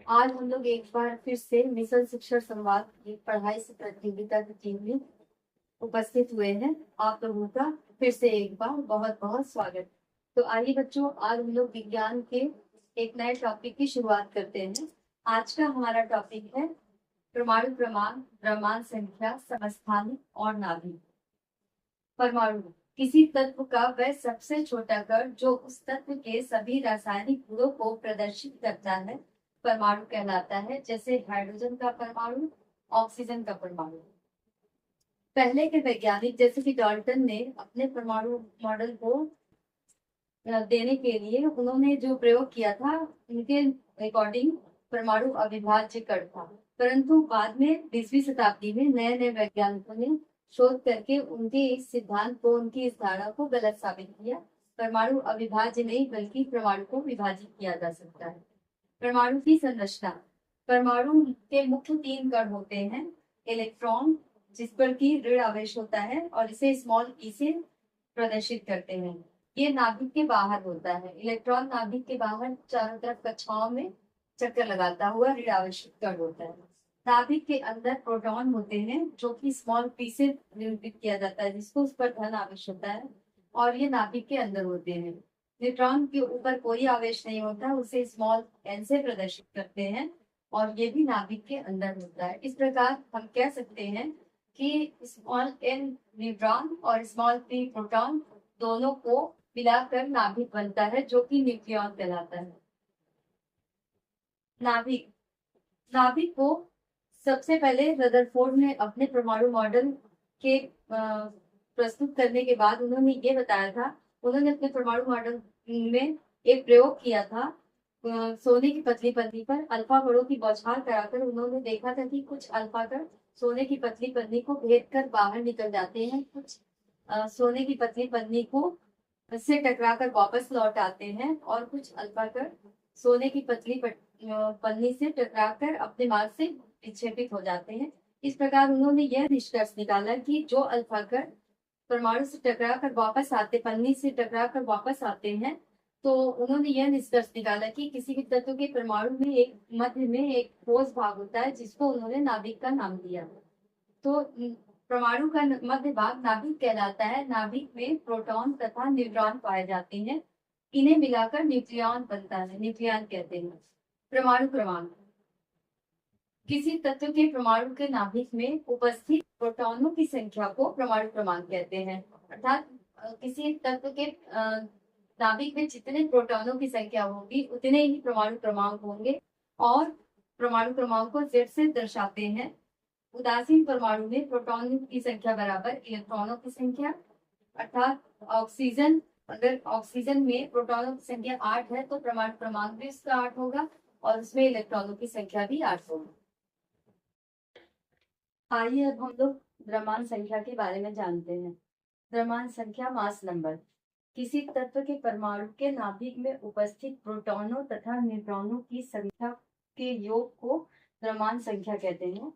आज हम लोग एक बार फिर से मिशन शिक्षा संवाद की पढ़ाई से प्रतियोगिता की टीम में उपस्थित हुए हैं। आप लोगों का फिर से एक बार बहुत बहुत स्वागत। तो आइए बच्चों, आज हम लोग विज्ञान के एक नए टॉपिक की शुरुआत करते हैं। आज का हमारा टॉपिक है परमाणु क्रमांक, द्रव्यमान संख्या, समस्थानिक और नाभिक। परमाणु किसी तत्व का वह सबसे छोटा कण जो उस तत्व के सभी रासायनिक गुणों को प्रदर्शित करता है परमाणु कहलाता है। जैसे हाइड्रोजन का परमाणु, ऑक्सीजन का परमाणु। पहले के वैज्ञानिक जैसे कि डाल्टन ने अपने परमाणु मॉडल को देने के लिए उन्होंने जो प्रयोग किया था, उनके अकॉर्डिंग परमाणु अविभाज्य कण था। परंतु बाद में 20वीं शताब्दी में नए नए वैज्ञानिकों ने शोध करके उनके इस सिद्धांत को, उनकी इस धारणा को गलत साबित किया। परमाणु अविभाज्य नहीं बल्कि परमाणु को विभाजित किया जा सकता है। परमाणु की संरचना। परमाणु के मुख्य 3 कण होते हैं। इलेक्ट्रॉन, जिस पर की ऋण आवेश होता है और इसे स्मॉल ई से प्रदर्शित करते हैं। ये नाभिक के बाहर होता है। इलेक्ट्रॉन नाभिक के बाहर चारों तरफ कक्षाओं में चक्कर लगाता हुआ ऋण आवेशित कण होता है। नाभिक के अंदर प्रोटॉन होते हैं जो कि स्मॉल पी से निरूपित किया जाता है, जिसको उस पर धन आवेश होता है और ये नाभिक के अंदर होते हैं। न्यूट्रॉन के ऊपर कोई आवेश नहीं होता, उसे स्मॉल एन से प्रदर्शित करते हैं और ये भी नाभिक के अंदर होता है। इस प्रकार हम कह सकते हैं कि स्मॉल एन न्यूट्रॉन और स्मॉल पी प्रोटॉन दोनों को मिलाकर नाभिक बनता है, जो कि न्यूक्लियॉन कहलाता है। नाभिक नाभिक को सबसे पहले रदरफोर्ड ने अपने परमाणु मॉडल के प्रस्तुत करने के बाद उन्होंने ये बताया था, उन्होंने अपने परमाणु मॉडल में एक प्रयोग किया था सोने की पतली पन्नी पर अल्फा कणों की बौछार कराकर। उन्होंने देखा था कि कुछ अल्फा कण सोने की पतली पन्नी को भेद कर बाहर निकल जाते हैं, कुछ सोने की पतली पन्नी को से टकराकर वापस लौट आते हैं और कुछ अल्फा कण सोने की पतली पन्नी से टकराकर अपने मार्ग से विक्षेपित हो जाते हैं। इस प्रकार उन्होंने यह निष्कर्ष निकाला कि जो अल्फा कण परमाणु से टकराकर वापस आते, पन्नी से टकराकर वापस आते हैं, तो उन्होंने यह निष्कर्ष निकाला कि किसी भी तत्व के परमाणु में एक मध्य में एक ठोस भाग होता है, जिसको उन्होंने नाभिक का नाम दिया। तो परमाणु का मध्य भाग नाभिक कहलाता है। नाभिक में प्रोटॉन तथा न्यूट्रॉन पाए जाते हैं। इन्हें मिलाकर न्यूक्लियॉन बनता है, न्यूक्लियॉन कहते हैं। परमाणु क्रमांक। किसी तत्व के परमाणु के नाभिक में उपस्थित प्रोटॉनों की संख्या को परमाणु क्रमांक कहते हैं। अर्थात किसी तत्व के नाभिक में जितने प्रोटॉनों की संख्या होगी उतने ही परमाणु क्रमांक होंगे और परमाणु क्रमांक को Z से दर्शाते हैं। उदासीन परमाणु में प्रोटॉन की संख्या बराबर इलेक्ट्रॉनों की संख्या। अर्थात ऑक्सीजन, अगर ऑक्सीजन में प्रोटॉनों की संख्या 8 है तो परमाणु क्रमांक भी उसका 8 होगा और उसमें इलेक्ट्रॉनों की संख्या भी 8 होगी। आइए अब हम लोग द्रव्यमान संख्या के बारे में जानते हैं। द्रव्यमान संख्या, मास नंबर। किसी तत्व के परमाणु के नाभिक में उपस्थित प्रोटॉनों तथा न्यूट्रॉनों की संख्या के योग को द्रव्यमान संख्या कहते हैं।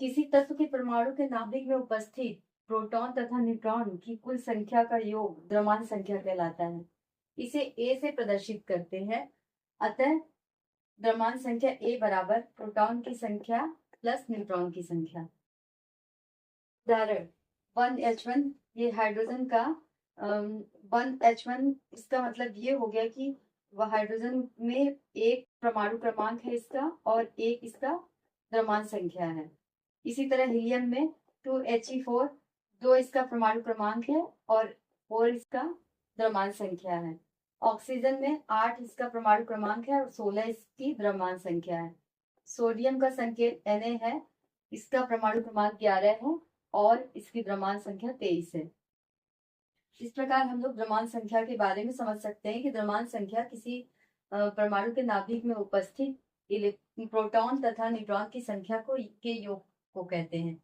किसी तत्व के परमाणु के नाभिक में उपस्थित प्रोटॉन तथा न्यूट्रॉन की कुल संख्या का योग द्रव्यमान संख्या कहलाता है। इसे A से प्रदर्शित करते हैं। अतः द्रव्यमान संख्या A बराबर प्रोटॉन की संख्या प्लस न्यूट्रॉन की संख्या। उदाहरण 1H1, ये हाइड्रोजन का 1H1, इसका मतलब ये हो गया कि वह हाइड्रोजन में एक परमाणु क्रमांक है इसका और एक इसका द्रव्यमान संख्या है। इसी तरह हीलियम में 2He4, 2 इसका परमाणु क्रमांक है और 4 इसका द्रव्यमान संख्या है। ऑक्सीजन में 8 इसका परमाणु क्रमांक है और 16 इसकी द्रव्यमान संख्या है। सोडियम का संकेत Na है, इसका परमाणु क्रमांक 11 है और इसकी द्रव्यमान संख्या 23 है। इस प्रकार हम लोग द्रव्यमान संख्या के बारे में समझ सकते हैं कि द्रव्यमान संख्या किसी परमाणु के नाभिक में उपस्थित प्रोटॉन तथा न्यूट्रॉन की संख्या के योग को कहते हैं।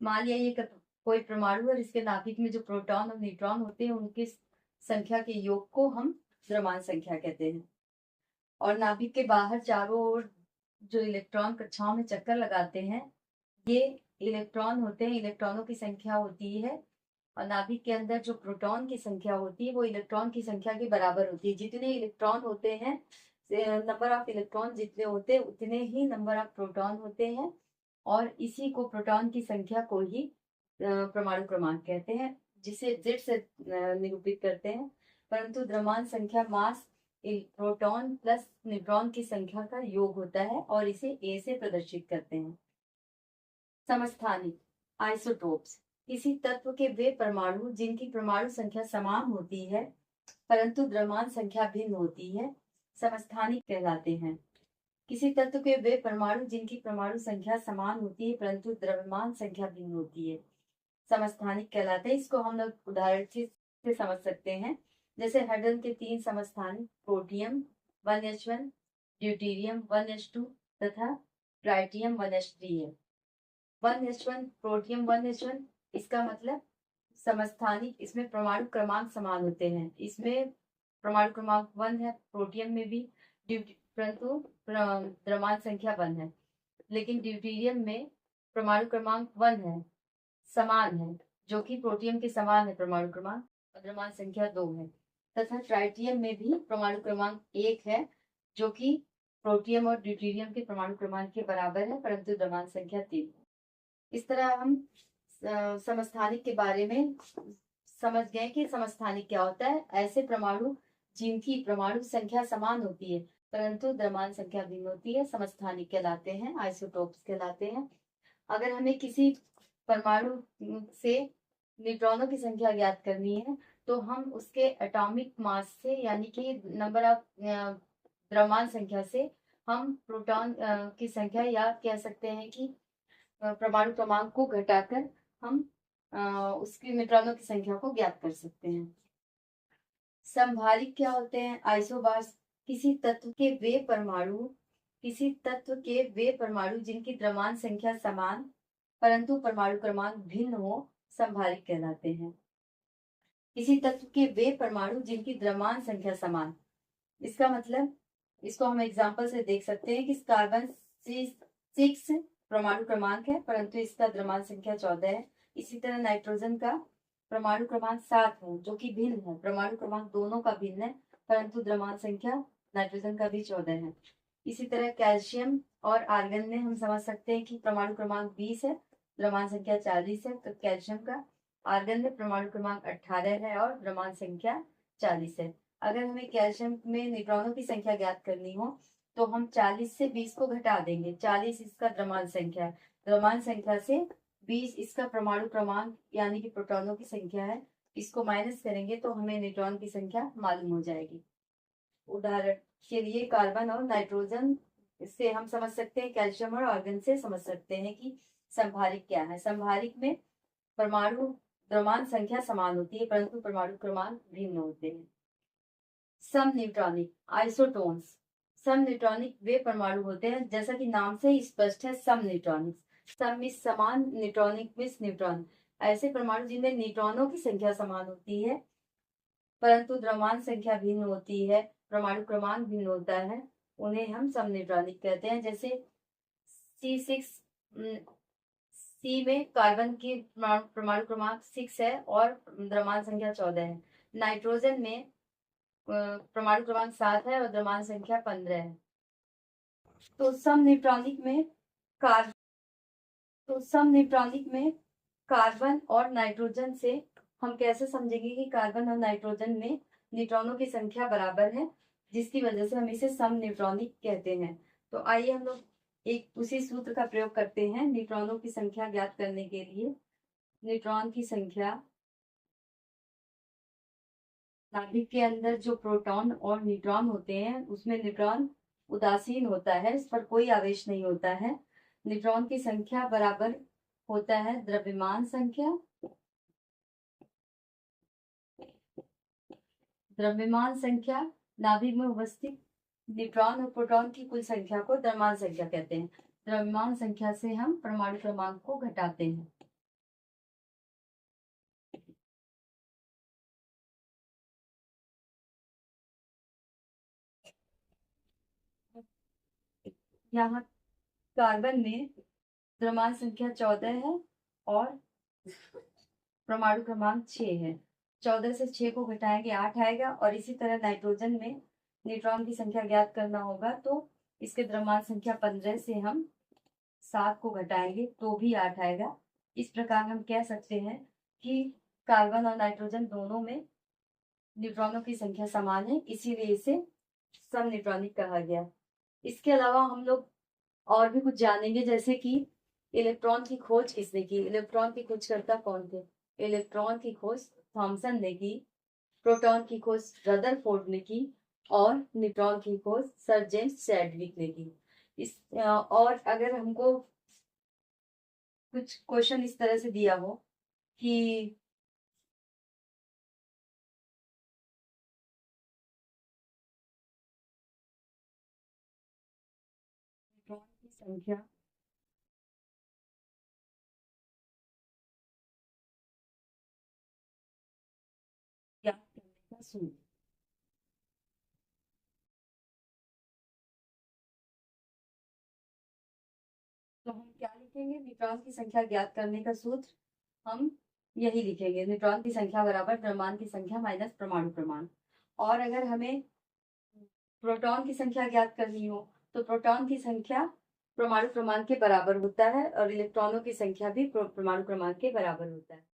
मान लिया ये कोई परमाणु और इसके नाभिक में जो प्रोटॉन और न्यूट्रॉन होते हैं उनकी संख्या के योग को हम द्रव्यमान संख्या कहते हैं। और नाभिक के बाहर चारों ओर जो इलेक्ट्रॉन कक्षाओं में चक्कर लगाते हैं, ये इलेक्ट्रॉन होते हैं, इलेक्ट्रॉनों की संख्या होती है। और नाभिक के अंदर जो प्रोटॉन की संख्या होती है वो इलेक्ट्रॉन की संख्या के बराबर होती है। जितने इलेक्ट्रॉन होते हैं नंबर ऑफ इलेक्ट्रॉन जितने होते हैं उतने ही नंबर ऑफ प्रोटॉन होते हैं, और इसी को प्रोटॉन की संख्या को ही परमाणु क्रमांक कहते हैं, जिसे Z से निरूपित करते हैं। परंतु द्रव्यमान संख्या मास प्रोटॉन प्लस न्यूट्रॉन की संख्या का योग होता है, और इसे A से प्रदर्शित करते हैं। समस्थानिक आइसोटोप्स किसी तत्व के वे परमाणु जिनकी परमाणु संख्या समान होती है परंतु द्रव्यमान संख्या भिन्न होती है, समस्थानिक कहलाते हैं। किसी तत्व के वे परमाणु जिनकी परमाणु संख्या समान होती है परंतु द्रव्यमान संख्या भिन्न होती है, समस्थानिक कहलाते हैं। इसको हम लोग उदाहरण से समझ सकते हैं। जैसे हाइड्रोजन के 3 समस्थानिक प्रोटियम 1H1, ड्यूटेरियम 1H2 तथा ट्राइटियम 1H3 है। 1H1 प्रोटियम 1H1, इसका मतलब समस्थानिक, इसमें परमाणु क्रमांक समान होते हैं। इसमें परमाणु क्रमांक 1 है, प्रोटियम में भी, परंतु द्रव्यमान संख्या 1 है। लेकिन ड्यूटेरियम में परमाणु क्रमांक 1 है, समान है, जो कि प्रोटियम के समान है परमाणु क्रमांक, और द्रव्यमान संख्या 2 है। तथा ट्राइटियम में भी परमाणु क्रमांक 1 है, जो कि प्रोटियम और ड्यूटेरियम के परमाणु क्रमांक के बराबर है, परंतु द्रव्यमान संख्या 3 है। इस तरह हम समस्थानिक के बारे में समझ गए कि समस्थानिक क्या होता है। ऐसे परमाणु जिनकी परमाणु संख्या समान होती है परंतु द्रव्यमान संख्या भिन्न होती है, समस्थानिक कहलाते हैं, आइसोटोप्स कहलाते हैं। अगर हमें किसी परमाणु से न्यूट्रॉनों की संख्या ज्ञात करनी है तो हम उसके एटॉमिक मास से, यानी कि नंबर ऑफ द्रव्यमान संख्या से हम प्रोटॉन की संख्या, या कह सकते हैं कि परमाणु क्रमांक को घटाकर हम उसकी न्यूट्रॉनों की संख्या को ज्ञात कर सकते हैं। संभारिक क्या होते हैं? आइसोबार्स किसी तत्व के वे परमाणु जिनकी द्रव्यमान संख्या समान परंतु परमाणु क्रमांक भिन्न हो, संभारिक कहलाते हैं। किसी तत्व के वे परमाणु जिनकी द्रव्यमान संख्या समान, इसका मतलब, इसको हम एग्जाम्पल से देख सकते हैं कि कार्बन 6 परमाणु क्रमांक है परंतु इसका द्रव्यमान संख्या 14 है। इसी तरह नाइट्रोजन का परमाणु क्रमांक 7 है, जो कि भिन्न है, परमाणु क्रमांक दोनों का भिन्न है परंतु द्रव्यमान संख्या नाइट्रोजन का भी 14 है। इसी तरह कैल्शियम और आर्गन में हम समझ सकते हैं कि परमाणु क्रमांक 20 है, द्रव्यमान संख्या 40 है। तो कैल्शियम का आर्गन में परमाणु क्रमांक 18 है और द्रव्यमान संख्या 40 है। अगर हमें कैल्शियम में न्यूट्रॉनों की संख्या ज्ञात करनी हो तो हम 40 से 20 को घटा देंगे। 40 इसका द्रव्यमान संख्या है, द्रव्यमान संख्या से 20 इसका परमाणु क्रमांक यानी कि प्रोटॉनों की संख्या है, इसको माइनस करेंगे तो हमें न्यूट्रॉन की संख्या मालूम हो जाएगी। उदाहरण के लिए कार्बन और नाइट्रोजन से हम समझ सकते हैं, कैल्शियम और आर्गन से समझ सकते हैं कि संभारिक क्या है। संभारिक में परमाणु द्रव्यमान संख्या समान होती है परंतु परमाणु क्रमांक भिन्न होते हैं। समन्यूट्रॉनिक आइसोटोन्स, समन्यूट्रॉनिक वे परमाणु होते हैं, जैसा कि नाम से ही स्पष्ट है, समन्यूट्रॉनिक, सम मींस समान, न्यूट्रॉनिक मींस न्यूट्रॉन। ऐसे परमाणु जिनमें न्यूट्रॉनों की संख्या समान होती है परंतु द्रव्यमान संख्या भिन्न होती है, परमाणु क्रमांक भिन्न होता है, उन्हें हम समन्यूट्रॉनिक कहते हैं। जैसे सी में कार्बन की परमाणु क्रमांक 6 है और द्रव्यमान संख्या 14 है। नाइट्रोजन में परमाणु क्रमांक 7 है और द्रव्यमान संख्या 15 है। तो समन्यूट्रॉनिक में कार्बन और नाइट्रोजन से हम कैसे समझेंगे कि कार्बन और नाइट्रोजन में न्यूट्रॉनों की संख्या बराबर है, जिसकी वजह से हम इसे समन्यूट्रॉनिक कहते हैं। तो आइए हम लोग एक उसी सूत्र का प्रयोग करते हैं न्यूट्रॉनों की संख्या ज्ञात करने के लिए। न्यूट्रॉन की संख्या, नाभिक के अंदर जो प्रोटॉन और न्यूट्रॉन होते हैं उसमें न्यूट्रॉन उदासीन होता है, इस पर कोई आवेश नहीं होता है। न्यूट्रॉन की संख्या बराबर होता है द्रव्यमान संख्या, नाभिक में उपस्थित न्यूट्रॉन और प्रोटॉन की कुल संख्या को द्रव्यमान संख्या कहते हैं। द्रव्यमान संख्या से हम परमाणु क्रमांक को घटाते हैं। यहाँ कार्बन में द्रव्यमान संख्या 14 है और परमाणु क्रमांक 6 है। 14 से 6 को घटाएंगे 8 आएगा। और इसी तरह नाइट्रोजन में न्यूट्रॉन की संख्या ज्ञात करना होगा तो इसके द्रव्यमान संख्या 15 से हम 7 को घटाएंगे तो भी 8 आएगा। इस प्रकार हम कह सकते हैं कि कार्बन और नाइट्रोजन दोनों में न्यूट्रॉनों की संख्या समान है, इसीलिए इसे समन्यूट्रॉनिक कहा गया। इसके अलावा हम लोग और भी कुछ जानेंगे, जैसे कि इलेक्ट्रॉन की खोज किसने की। इलेक्ट्रॉन की खोजकर्ता कौन थे? इलेक्ट्रॉन की खोज थॉमसन ने की, प्रोटॉन की खोज रदरफोर्ड ने की और न्यूट्रॉन की खोज सर जेम्स चैडविक ने की। और अगर हमको कुछ क्वेश्चन इस तरह से दिया हो कि न्यूट्रॉन की संख्या ज्ञात करने का सूत्र, तो हम क्या लिखेंगे? न्यूट्रॉन की संख्या ज्ञात करने का सूत्र हम यही लिखेंगे, न्यूट्रॉन की संख्या बराबर द्रव्यमान की संख्या माइनस परमाणु क्रमांक। और अगर हमें प्रोटॉन की संख्या ज्ञात करनी हो तो प्रोटॉन की संख्या परमाणु क्रमांक के बराबर होता है और इलेक्ट्रॉनों की संख्या भी परमाणु क्रमांक के बराबर होता है।